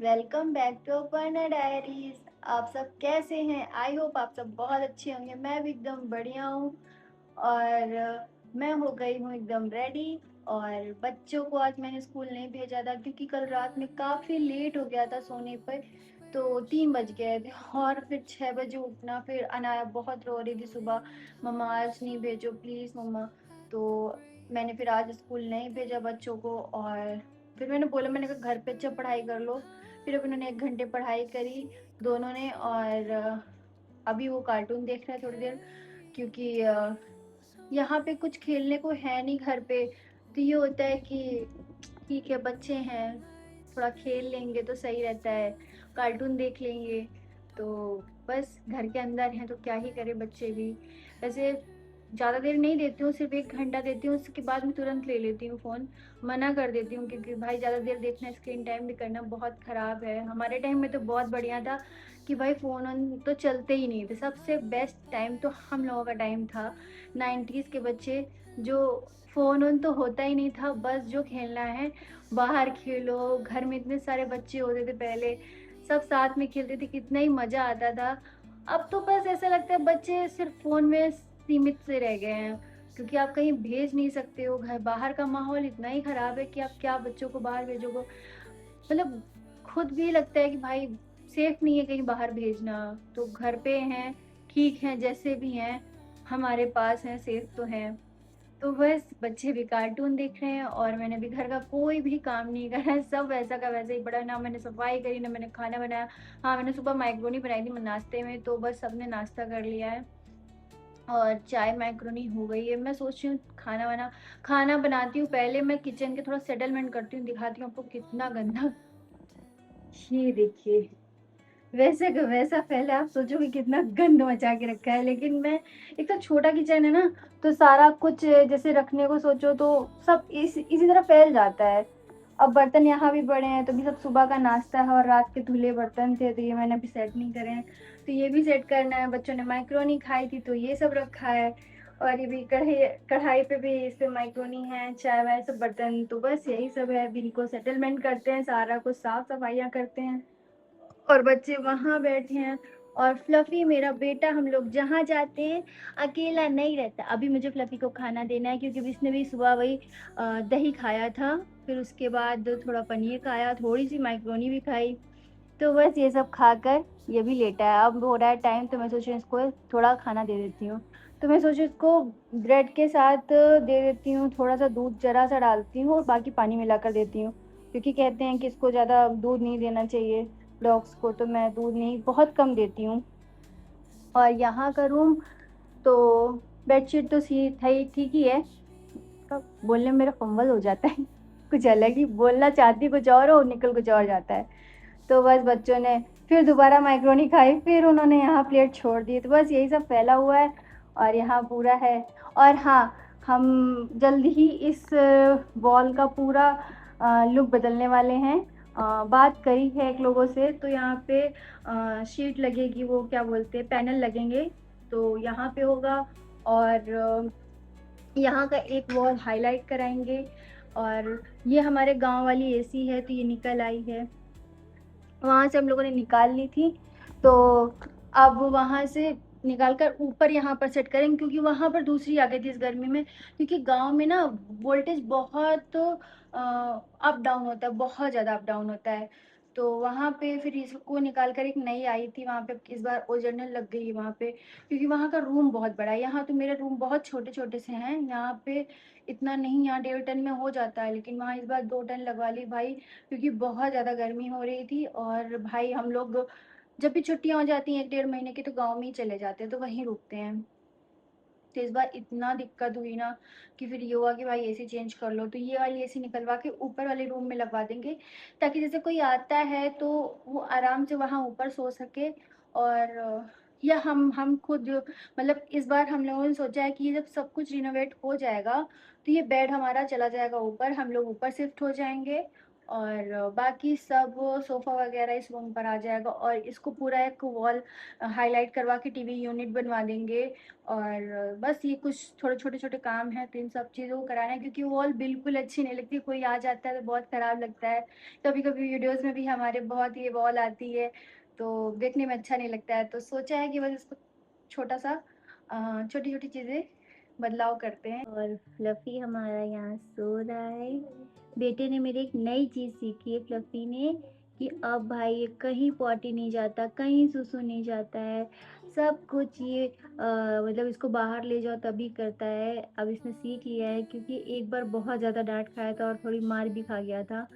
Welcome back to Aparna diaries. आप सब कैसे हैं? आई होप आप सब बहुत अच्छे होंगे। मैं भी एकदम बढ़िया हूँ। और मैं हो गई हूँ एकदम रेडी। और बच्चों को आज मैंने स्कूल नहीं भेजा था क्योंकि कल रात में काफ़ी लेट हो गया था सोने पर। तो 3 बज गए थे और फिर 6 बजे उठना। फिर अनाया बहुत रो रही थी सुबह, मम्मा आज नहीं भेजो प्लीज़ मम्मा। तो मैंने फिर आज स्कूल नहीं भेजा बच्चों को। और फिर मैंने बोला, मैंने कहा घर पे अच्छा पढ़ाई कर लो। फिर अब उन्होंने 1 घंटे पढ़ाई करी दोनों ने। और अभी वो कार्टून देख रहे हैं थोड़ी देर, क्योंकि यहाँ पे कुछ खेलने को है नहीं घर पे। तो ये होता है कि ठीक है बच्चे हैं, थोड़ा खेल लेंगे तो सही रहता है, कार्टून देख लेंगे। तो बस घर के अंदर हैं तो क्या ही करे बच्चे भी। वैसे ज़्यादा देर नहीं देती हूँ, सिर्फ 1 घंटा देती हूँ, उसके बाद मैं तुरंत ले लेती हूँ फ़ोन। मना कर देती हूँ क्योंकि भाई ज़्यादा देर देखना, स्क्रीन टाइम भी करना बहुत ख़राब है। हमारे टाइम में तो बहुत बढ़िया था कि भाई फ़ोन ऑन तो चलते ही नहीं थे। सबसे बेस्ट टाइम तो हम लोगों का टाइम था, 90s के बच्चे। जो फ़ोन ऑन तो होता ही नहीं था, बस जो खेलना है बाहर खेलो। घर में इतने सारे बच्चे होते थे पहले, सब साथ में खेलते थे, कितना ही मज़ा आता था। अब तो बस ऐसा लगता है बच्चे सिर्फ फ़ोन में सीमित से रह गए हैं, क्योंकि आप कहीं भेज नहीं सकते हो। घर बाहर का माहौल इतना ही ख़राब है कि आप क्या बच्चों को बाहर भेजोगे। मतलब खुद भी लगता है कि भाई सेफ नहीं है कहीं बाहर भेजना। तो घर पे हैं, ठीक हैं, जैसे भी हैं हमारे पास हैं, सेफ तो हैं। तो बस बच्चे भी कार्टून देख रहे हैं और मैंने भी घर का कोई भी काम नहीं करा है, सब वैसा का वैसा ही पड़ा। ना मैंने सफाई करी, ना मैंने खाना बनाया। हाँ, मैंने सुबह मैक्रोनी बनाई थी नाश्ते में, तो बस सबने नाश्ता कर लिया है। और चाय मैक्रोनी हो गई है। मैं सोच रही हूँ खाना बनाती हूँ, पहले मैं किचन के थोड़ा सेटलमेंट करती हूँ, दिखाती हूँ आपको कितना गंदा। ये देखिए, वैसे का वैसा पहले आप सोचोगे कितना गंद मचा के रखा है। लेकिन मैं, एक तो छोटा किचन है ना, तो सारा कुछ जैसे रखने को सोचो तो सब इसी तरह फैल जाता है। अब बर्तन यहाँ भी बड़े हैं तो भी सब सुबह का नाश्ता है और रात के धुले बर्तन थे, तो ये मैंने अभी सेट नहीं करे हैं। तो ये भी सेट करना है। बच्चों ने मैक्रोनी खाई थी तो ये सब रखा है। और ये भी कढ़ाई कढ़ाई पे भी इस पे मैक्रोनी है, चाय वाय सब बर्तन। तो बस यही सब है, अभी इनको सेटलमेंट करते हैं, सारा कुछ साफ सफाइयाँ करते हैं। और बच्चे वहाँ बैठे हैं। और फ्लफी मेरा बेटा, हम लोग जहाँ जाते हैं अकेला नहीं रहता। अभी मुझे फ्लफी को खाना देना है क्योंकि इसने भी सुबह वही दही खाया था, फिर उसके बाद थोड़ा पनीर खाया, थोड़ी सी मैक्रोनी भी खाई। तो बस ये सब खाकर ये भी लेटा है। अब हो रहा है टाइम, तो मैं सोच रही हूँ इसको थोड़ा खाना दे देती हूँ। तो मैं सोच रही हूँ इसको ब्रेड के साथ दे देती हूँ, थोड़ा सा दूध जरा सा डालती हूँ और बाकी पानी मिलाकर देती हूँ, क्योंकि कहते हैं कि इसको ज़्यादा दूध नहीं देना चाहिए डॉग्स को। तो मैं दूध नहीं, बहुत कम देती हूँ। और यहाँ का रूम तो बेडशीट तो सी थी ठीक ही है। कब बोलने में मेरा फंबल हो जाता है कुछ अलग ही बोलना चाहती, कुछ और हो निकल कुछ और जाता है। तो बस बच्चों ने फिर दोबारा मैक्रोनी खाई, फिर उन्होंने यहाँ प्लेट छोड़ दी। तो बस यही सब फैला हुआ है और यहाँ पूरा है। और हाँ, हम जल्द ही इस वॉल का पूरा लुक बदलने वाले हैं। बात करी है एक लोगों से, तो यहाँ पे शीट लगेगी, वो क्या बोलते हैं, पैनल लगेंगे, तो यहाँ पे होगा। और यहाँ का एक वॉल हाईलाइट कराएंगे। और ये हमारे गांव वाली एसी है, तो ये निकल आई है, वहाँ से हम लोगों ने निकाल ली थी। तो अब वहाँ से निकाल कर ऊपर यहाँ पर सेट करेंगे, क्योंकि वहाँ पर दूसरी आ गई थी इस गर्मी में। क्योंकि गांव में ना वोल्टेज बहुत अप डाउन होता है, बहुत ज़्यादा अप डाउन होता है। तो वहाँ पे फिर इसको निकाल कर एक नई आई थी, वहाँ पे इस बार ओरिजिनल लग गई है वहाँ पे। क्योंकि वहाँ का रूम बहुत बड़ा है, यहाँ तो मेरे रूम बहुत छोटे छोटे से हैं। यहाँ पे इतना नहीं, यहाँ 1.5 टन में हो जाता है, लेकिन वहाँ इस बार 2 टन लगवा ली भाई, क्योंकि बहुत ज़्यादा गर्मी हो रही थी। और भाई हम लोग जब भी छुट्टियाँ हो जाती हैं 1 डेढ़ महीने की, तो गाँव में ही चले जाते हैं, तो वहीं रुकते हैं। तो इस बार इतना दिक्कत हुई ना कि फिर ये हुआ कि भाई एसी चेंज कर लो। तो ये वाली एसी निकलवा के ऊपर वाले रूम में लगवा देंगे, ताकि जैसे कोई आता है तो वो आराम से वहाँ ऊपर सो सके। और या हम खुद, मतलब इस बार हम लोगों ने सोचा है कि ये जब सब कुछ रिनोवेट हो जाएगा तो ये बेड हमारा चला जाएगा ऊपर, हम लोग ऊपर शिफ्ट हो जाएंगे। और बाकी सब सोफ़ा वगैरह इस रूम पर आ जाएगा और इसको पूरा एक वॉल हाईलाइट करवा के टीवी यूनिट बनवा देंगे। और बस ये कुछ थोड़े छोटे-छोटे काम हैं, तो इन सब चीज़ों को कराना है क्योंकि वॉल बिल्कुल अच्छी नहीं लगती, कोई आ जाता है तो बहुत ख़राब लगता है। कभी-कभी वीडियोज़ में भी हमारे बहुत ये वॉल आती है, तो देखने में अच्छा नहीं लगता है, तो सोचा है कि बस इसको छोटा-सा छोटी-छोटी चीज़ें बदलाव करते हैं। और फ्लफ़ी हमारा यहाँ सो रहा है। बेटे ने मेरे एक नई चीज़ सीखी है फ्लफ़ी ने कि अब भाई ये कहीं पॉटी नहीं जाता, कहीं सुसु नहीं जाता है। सब कुछ ये मतलब इसको बाहर ले जाओ तभी करता है। अब इसने सीख लिया है क्योंकि एक बार बहुत ज़्यादा डाँट खाया था और थोड़ी मार भी खा गया था।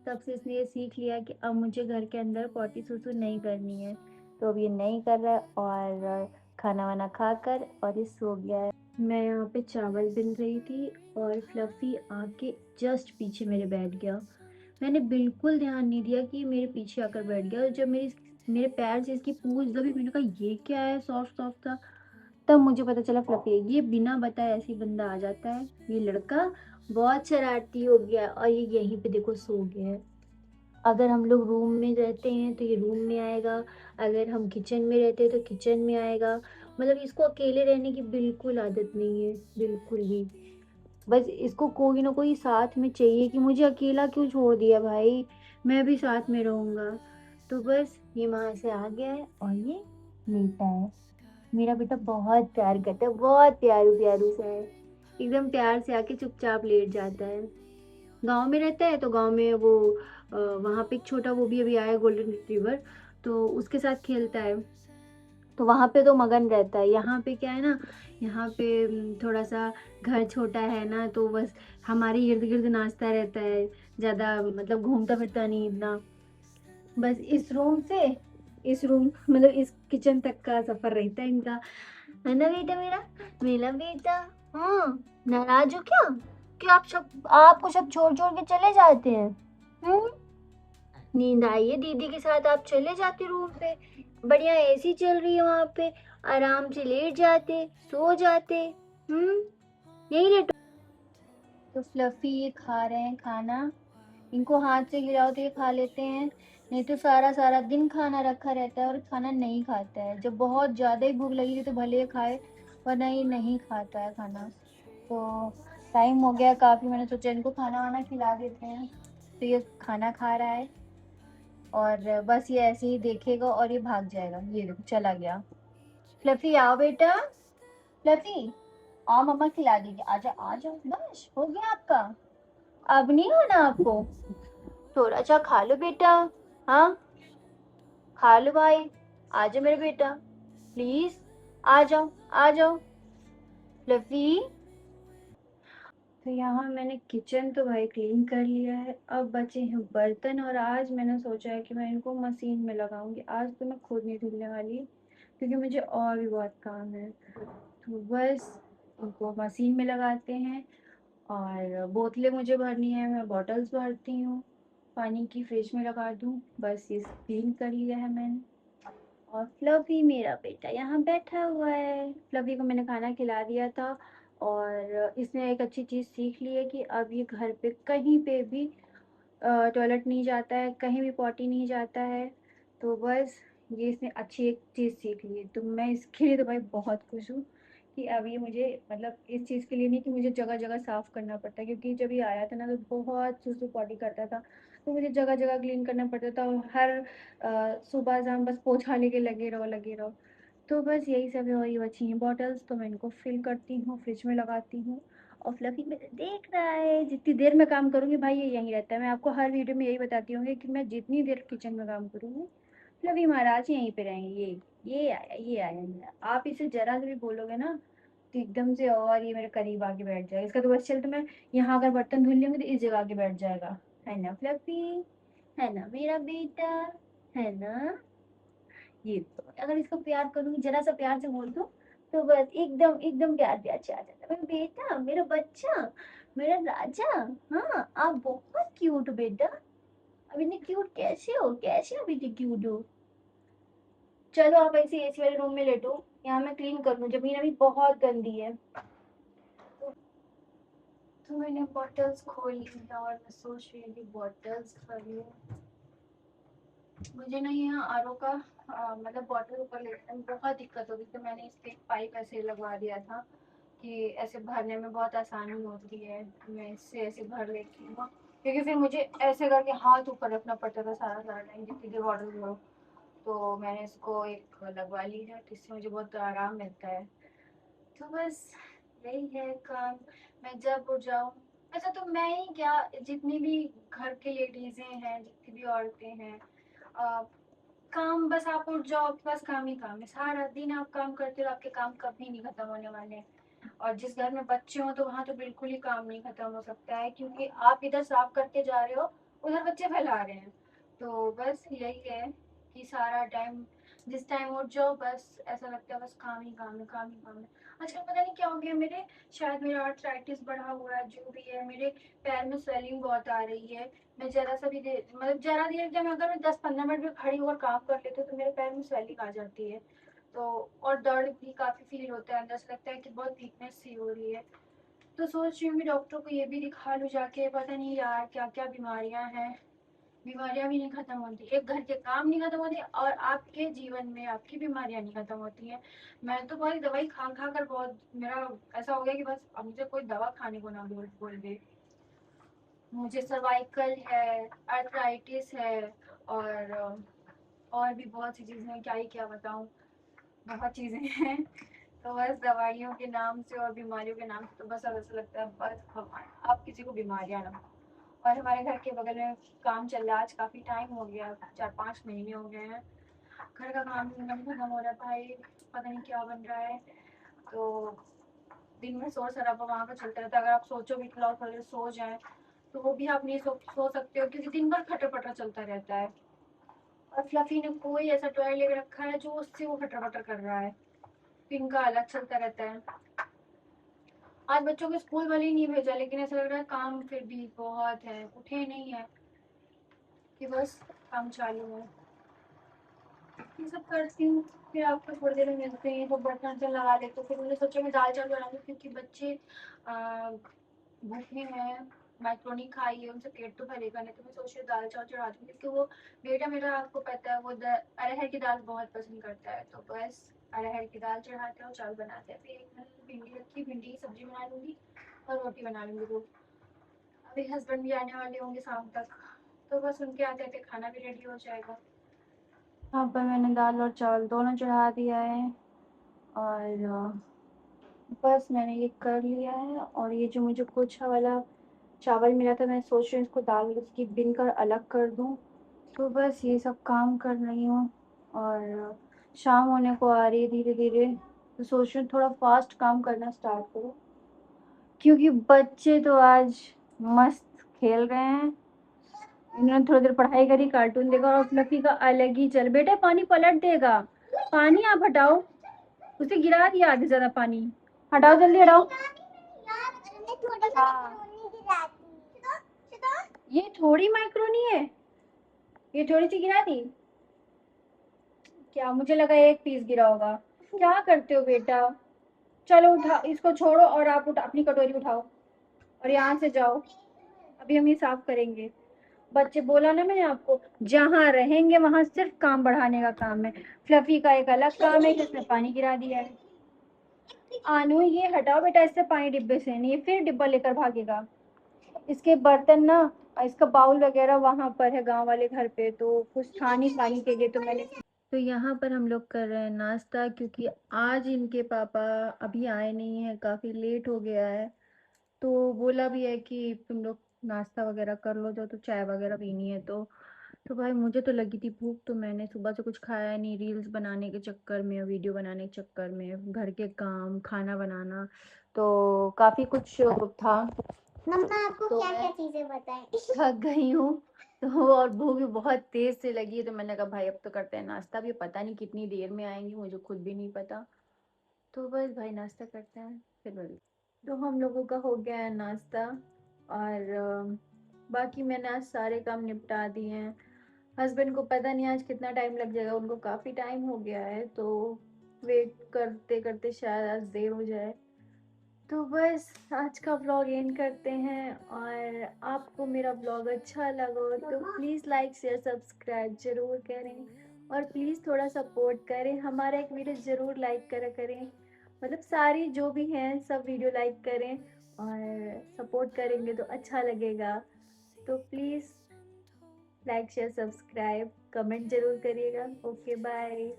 तब से इसने ये सीख लिया कि अब मुझे घर के अंदर पॉटी सुसु नहीं करनी है। तो अब ये नहीं कर रहा है और खाना-वाना खाकर और ये सो गया है। मैं यहाँ पे चावल बिन रही थी और फ्लफ़ी आके जस्ट पीछे मेरे बैठ गया। मैंने बिल्कुल ध्यान नहीं दिया कि ये मेरे पीछे आकर बैठ गया और जब मेरे पैर से इसकी पूँछ दबी मैंने कहा ये क्या है सॉफ्ट-सॉफ्ट सा। तब मुझे पता चला फ्लफ़ी है। ये बिना बताए ऐसे ही बंदा आ जाता है। ये लड़का बहुत शरारती हो गया और ये यहीं पे देखो सो गया है। अगर हम लोग रूम में रहते हैं तो ये रूम में आएगा, अगर हम किचन में रहते हैं तो किचन में आएगा। मतलब इसको अकेले रहने की बिल्कुल आदत नहीं है, बिल्कुल भी। बस इसको कोई ना कोई साथ में चाहिए कि मुझे अकेला क्यों छोड़ दिया भाई, मैं भी साथ में रहूँगा। तो बस ये वहाँ से आ गया है और ये लेटा है। मेरा बेटा बहुत प्यार करता है, बहुत प्यारू-प्यारू सा है। एकदम प्यार से आके चुपचाप लेट जाता है। गाँव में रहता है तो गाँव में वो वहाँ पे एक छोटा वो भी अभी आया है गोल्डन रिट्रीवर, तो उसके साथ खेलता है। तो वहाँ पे तो मगन रहता है। यहाँ पे क्या है ना, यहाँ पे थोड़ा-सा घर छोटा है ना, तो बस हमारे इर्द-गिर्द नाचता रहता है। ज़्यादा मतलब घूमता-फिरता नहीं इतना। बस इस रूम मतलब इस किचन तक का सफ़र रहता है इनका। है ना बेटा मेरा? मेरा बेटा। हाँ, नाराज़ हो क्या? कि आपको सब छोड़-छोड़ के चले जाते हैं? हुँ? नींद आई है दीदी के साथ आप चले जाते रूम पे। बढ़िया एसी चल रही है वहाँ पे, आराम से लेट जाते, सो जाते। हुँ? यही लेटो। तो फ्लफ़ी ये खा रहे हैं खाना। इनको हाथ से खिलाओ तो ये खा लेते हैं, नहीं तो सारा-सारा दिन खाना रखा रहता है और खाना नहीं खाता है। जब बहुत ज़्यादा ही भूख लगेगी तो भले ही खाए, वरना ये नहीं खाता है खाना। तो टाइम हो गया काफ़ी, मैंने सोचा इनको खाना-वाना खिला देते हैं। तो ये खाना खा रहा है और बस ये ऐसे ही देखेगा और ये भाग जाएगा। ये देखो चला गया। फ्लफ़ी आओ बेटा, फ्लफ़ी आओ मम्मा खिला देगी। आजा, आ जाओ, बस हो गया आपका? अब नहीं खाना आपको? थोड़ा-सा खा लो बेटा, हाँ? खा लो भाई, आ जाओ मेरा बेटा, प्लीज़ आ जाओ, आ जाओ। फ्लफ़ी तो यहाँ मैंने किचन तो भाई क्लीन कर लिया है, अब बचे हैं बर्तन और आज मैंने सोचा है कि मैं इनको मशीन में लगाऊँगी। आज तो मैं खुद नहीं धुलने वाली क्योंकि मुझे और भी बहुत काम है। तो बस इनको मशीन में लगाते हैं और बोतलें मुझे भरनी है, मैं बॉटल्स भरती हूँ, पानी की फ्रिज में लगा दूँ, बस ये क्लीन कर लिया है मैंने। और फ्लफ़ी मेरा बेटा यहाँ बैठा हुआ है। फ्लफ़ी को मैंने खाना खिला दिया था और इसने एक अच्छी चीज़ सीख ली है कि अब ये घर पे कहीं पे भी टॉयलेट नहीं जाता है, कहीं भी पॉटी नहीं जाता है। तो बस ये इसने अच्छी एक चीज़ सीख ली है। तो मैं इसके लिए तो भाई बहुत खुश हूँ कि अब ये मुझे मतलब इस चीज़ के लिए नहीं कि मुझे जगह-जगह साफ़ करना पड़ता है क्योंकि जब ये आया था ना तो बहुत सुसु पॉटी करता था। तो मुझे जगह-जगह क्लीन करना पड़ता था और हर सुबह-शाम बस पोछा लेके लगे रहो, लगे रहो। तो बस यही सब है और ये बची हैं बॉटल्स तो मैं इनको फ़िल करती हूँ, फ्रिज में लगाती हूँ और फ्लफ़ी मेरे देख रहा है, जितनी देर मैं काम करूँगी भाई ये यहीं रहता है। मैं आपको हर वीडियो में यही बताती होंगी कि मैं जितनी देर किचन में काम करूँगी, फ्लफ़ी महाराज यहीं पे रहेंगे। ये आया, ये आया, ये आया। आप इसे ज़रा सा भी बोलोगे ना, तो एकदम से और ये मेरे करीब आके बैठ जाएगा। इसका तो बस चलता मैं यहाँ अगर बर्तन धुल लूँगी तो इस जगह आके बैठ जाएगा। है ना फ्लफ़ी? है ना मेरा बेटा? है ना? ये तो अगर इसको प्यार करूँगी, ज़रा-सा प्यार से बोल दूँ, तो बस एकदम एकदम प्यार-प्यार से आ जाता है। मेरा बेटा, मेरा बच्चा, मेरा राजा, हाँ, आप बहुत क्यूट हो बेटा। अब इतने क्यूट कैसे हो? कैसे आप इतने क्यूट हो? चलो आप ऐसे एसी वाले रूम में लेटो, यहाँ मैं क्लीन कर लूँ, ज़मीन अभी बहुत गंदी है। तो मैंने बॉटल्स खोल ली और मैं सोच रही हूँ कि बॉटल्स खरीदूँ। मुझे ना यहाँ आरओ का मतलब बॉटल ऊपर लेने में बहुत दिक्कत होगी, तो मैंने इसके एक पाइप ऐसे लगवा दिया था कि ऐसे भरने में बहुत आसानी होती है। मैं इससे ऐसे भर लेती हूँ, क्योंकि फिर मुझे ऐसे करके हाथ ऊपर रखना पड़ता था सारा सारा टाइम जितनी देर बॉटल भरो। तो मैंने इसको एक लगवा ली है, जिससे मुझे बहुत आराम मिलता है। तो बस यही है काम। मैं जब उठ जाऊँ, ऐसा तो मैं ही क्या, जितनी भी घर की लेडीजें हैं, जितनी भी औरतें हैं, काम बस आप उठ जाओ, आपके पास काम ही काम है। सारा दिन आप काम करते हो, आपके काम कभी नहीं खत्म होने वाले हैं। और जिस घर में बच्चे हों तो वहाँ तो बिल्कुल ही काम नहीं खत्म हो सकता है, क्योंकि आप इधर साफ करते जा रहे हो, उधर बच्चे फैला रहे हैं। तो बस यही है कि सारा टाइम, जिस टाइम उठ जाओ बस ऐसा लगता है बस काम ही काम है, काम ही काम है। आजकल पता नहीं क्या हो गया मेरे, शायद मेरा आर्थराइटिस बढ़ा हुआ है, जो भी है। मेरे पैर में स्वेलिंग बहुत आ रही है। मैं जरा सा भी देर, मतलब जरा देर जब अगर मैं 10-15 मिनट भी खड़ी होकर काम कर लेती हूँ तो मेरे पैर में स्वेलिंग आ जाती है। तो और दर्द भी काफ़ी फील होता है, अंदर से लगता है कि बहुत वीकनेस सी हो रही है। तो सोच रही हूँ कि डॉक्टर को ये भी दिखा लूँ जाके, पता नहीं यार क्या क्या बीमारियाँ हैं। बीमारियाँ भी नहीं खत्म होती, एक घर के काम नहीं खत्म होते और आपके जीवन में आपकी बीमारियाँ नहीं खत्म होती हैं। मैं तो भाई दवाई खा खा कर बहुत, मेरा ऐसा हो गया कि बस अब मुझे कोई दवा खाने को ना बोल बोल दे। मुझे सर्वाइकल है, आर्थराइटिस है, और भी बहुत सी चीज़ें हैं, क्या ही क्या बताऊँ। बहुत चीज़ें हैं। तो बस दवाइयों के नाम से और बीमारियों के नाम से तो बस अब ऐसा लगता है बस भगवान आप किसी को बीमारियाँ ना हो। और हमारे घर के बगल में काम चल रहा है, आज काफ़ी टाइम हो गया, 4-5 महीने हो गए हैं। घर का काम नहीं खत्म हो रहा है भाई, पता नहीं क्या बन रहा है। तो दिन में शोर शराबा वहाँ का चलता रहता है। अगर आप सोचो भी कि लाओ थोड़ी देर सो जाए, तो वो भी आप नहीं सो सकते हो, क्योंकि दिन भर खटर पटर चलता रहता है। और फ्लफी ने कोई ऐसा टॉय लेकर रखा है जो उससे वो खटर पटर कर रहा है, पिन का अलग चलता रहता है। आज बच्चों को स्कूल वाले ही नहीं भेजा, लेकिन ऐसा लग रहा है काम फिर भी बहुत है, उठे नहीं है कि बस काम चालू है। ये सब करती हूँ, फिर आपको थोड़ी देर में मिलते हैं। तो बर्तन वर्तन लगा लेते, तो फिर मैंने सोचा मैं दाल चावल बना दूँ, क्योंकि बच्चे भूखे हैं, मैक्रोनी खाई है, उनसे पेट तो भरेगा नहीं। तो मैं सोच रही हूँ दाल चावल चढ़ा दूँ, क्योंकि वो बेटा मेरा, आपको पता है, वो अरहर की दाल बहुत पसंद करता है। तो बस अरहर की दाल चढ़ाते हैं और चावल बनाते हैं। फिर एक मैंने भिंडी रखी, भिंडी की सब्जी बना लूँगी और रोटी बना लूँगी। तो अभी हस्बैंड भी आने वाले होंगे शाम तक, तो बस उनके आते आते खाना भी रेडी हो जाएगा। यहाँ पर मैंने दाल और चावल दोनों चढ़ा दिया है, और बस मैंने ये कर लिया है। और ये जो मुझे कुछ वाला चावल मिला था, मैं सोच रही हूँ इसको दाल उसकी बिन कर अलग कर दूँ। तो बस ये सब काम कर रही हूँ, और शाम होने को आ रही है धीरे धीरे। तो सोच रही हूँ थोड़ा फास्ट काम करना स्टार्ट करूँ, क्योंकि बच्चे तो आज मस्त खेल रहे हैं। इन्होंने थोड़ी देर पढ़ाई करी, कार्टून देखा, और फ्लफी का अलग ही चल। बेटा पानी पलट देगा, पानी आप हटाओ, उसे गिरा दिया आधे ज्यादा पानी। हटाओ जल्दी हटाओ। हाँ, ये थोड़ी माइक्रोनी है, ये थोड़ी सी गिरा दी क्या? मुझे लगा एक पीस गिरा होगा। क्या करते हो बेटा? चलो उठा इसको, छोड़ो और आप अपनी कटोरी उठाओ और यहाँ से जाओ। अभी हम ये साफ करेंगे। बच्चे, बोला ना मैंने आपको, जहाँ रहेंगे वहां सिर्फ काम बढ़ाने का काम है। फ्लफी का एक अलग काम है कि इसने पानी गिरा दिया है। आनू ये हटाओ बेटा, इससे पानी डिब्बे से नहीं, फिर डिब्बा लेकर भागेगा। इसके बर्तन ना, इसका बाउल वगैरह वहां पर है गांव वाले घर पे, तो कुछ था नहीं पानी के लिए, तो मैंने। तो यहाँ पर हम लोग कर रहे हैं नाश्ता, क्योंकि आज इनके पापा अभी आए नहीं है, काफ़ी लेट हो गया है। तो बोला भी है कि तुम लोग नाश्ता वगैरह कर लो, जो तो चाय वगैरह पीनी है। तो भाई मुझे तो लगी थी भूख, तो मैंने सुबह से कुछ खाया नहीं, रील्स बनाने के चक्कर में, वीडियो बनाने के चक्कर में, घर के काम, खाना बनाना, तो काफ़ी कुछ था। मम्मा आपको तो क्या मैं क्या चीजें बताएं? थक गई हूँ। तो और भूख भी बहुत तेज से लगी है, तो मैंने कहा भाई अब तो करते हैं नाश्ता भी, पता नहीं कितनी देर में आएंगी, मुझे खुद भी नहीं पता। तो बस भाई नाश्ता करते हैं फिर मिलते हैं। तो हम लोगों का हो गया है नाश्ता, और बाकी मैंने आज सारे काम निपटा दिए हैं। हस्बैंड को पता नहीं आज कितना टाइम लग जाएगा, उनको काफ़ी टाइम हो गया है, तो वेट करते करते शायद आज देर हो जाए। तो बस आज का व्लॉग एंड करते हैं, और आपको मेरा व्लॉग अच्छा लगा तो प्लीज़ लाइक शेयर सब्सक्राइब ज़रूर करें, और प्लीज़ थोड़ा सपोर्ट करें, हमारा एक वीडियो ज़रूर लाइक करा करें, मतलब सारी जो भी हैं सब वीडियो लाइक करें, और सपोर्ट करेंगे तो अच्छा लगेगा। तो please like share subscribe comment ज़रूर करिएगा। Okay bye.